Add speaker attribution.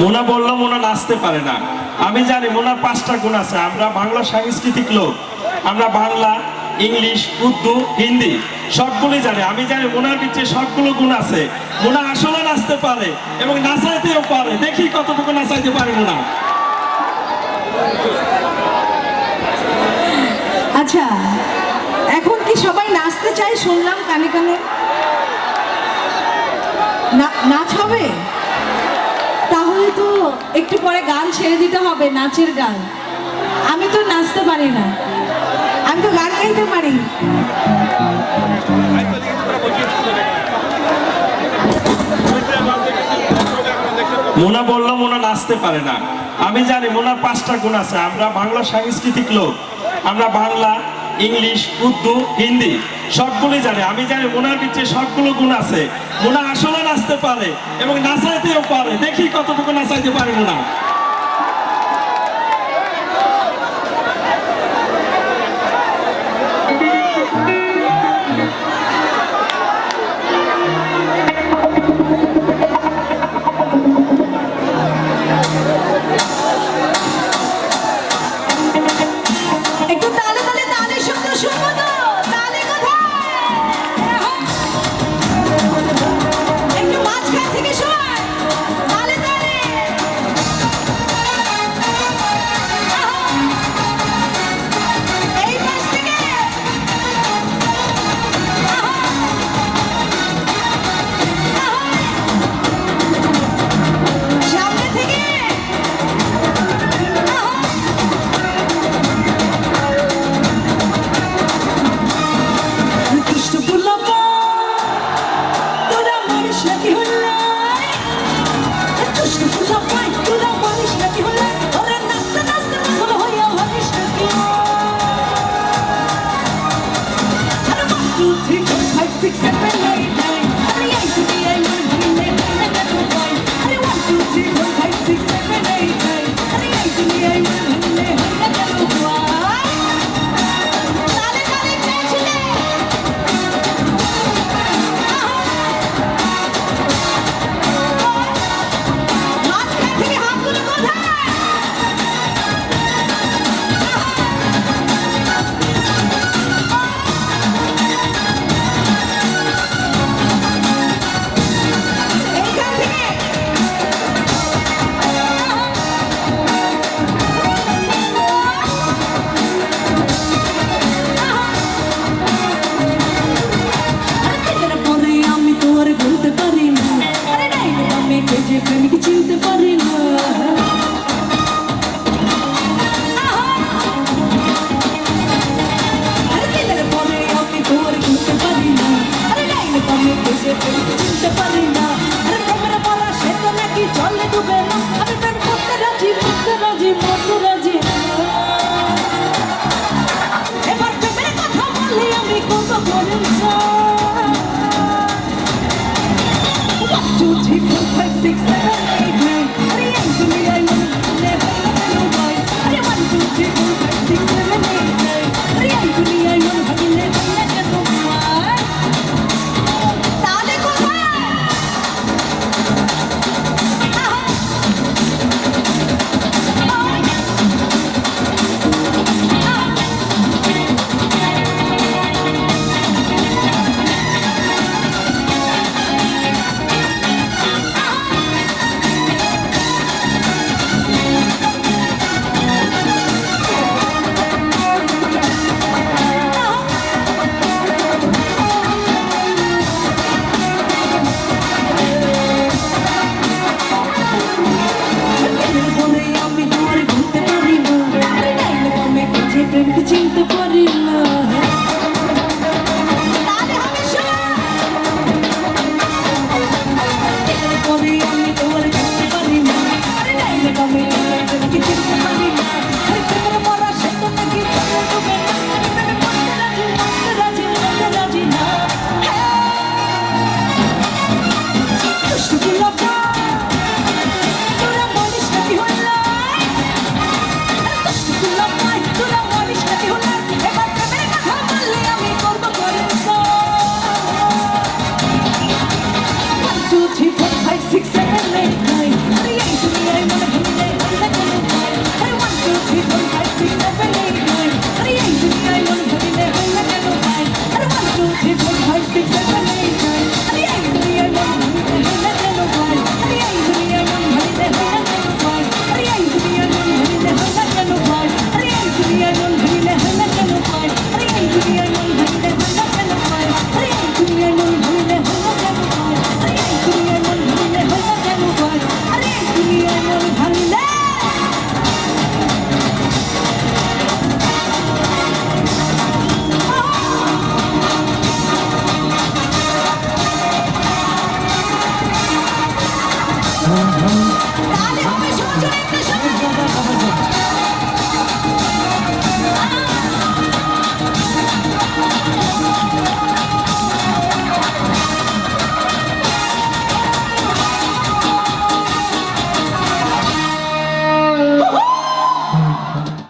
Speaker 1: মোনা বললো মোনা নাচতে পারে না। আমি জানি মোনার 5টা গুণ আছে। আমরা বাংলা সাংস্কৃতিক লোক, আমরা বাংলা, ইংলিশ, উর্দু, হিন্দি সবগুলোই জানি। আমি জানি মোনার ভিতরে সবগুলো গুণ আছে। মোনা আসলে নাচতে পারে এবং নাচাইতেও পারে। দেখি কতটুকু নাচাইতে পারে মোনা।
Speaker 2: আচ্ছা, এখন কি সবাই নাচতে চায়? শুনলাম কানে কানে নাচ হবে। তাহলে তো একটু পরে গান ছেড়ে দিতে হবে, নাচের গান। আমি তো নাচতে পারি না, আমি তো গান গাইতে পারি।
Speaker 1: মোনা বললো মোনা নাচতে পারে না। আমি জানি মোনার 5টা গুণ আছে। আমরা বাংলা সাংস্কৃতিক লোক, আমরা বাংলা, ইংলিশ, উর্দু, হিন্দি সবগুলোই জানি। আমি জানি মোনার ভিতরে সবগুলো গুণ আছে। মোনা আসলে নাচতে পারে এবং নাচাইতেও পারে। দেখি কতটুকু নাচাইতে পারে মোনা।
Speaker 2: চিনতে পারি না, আরে তোমরা বলা সে তো নাকি জলে ডুবে না।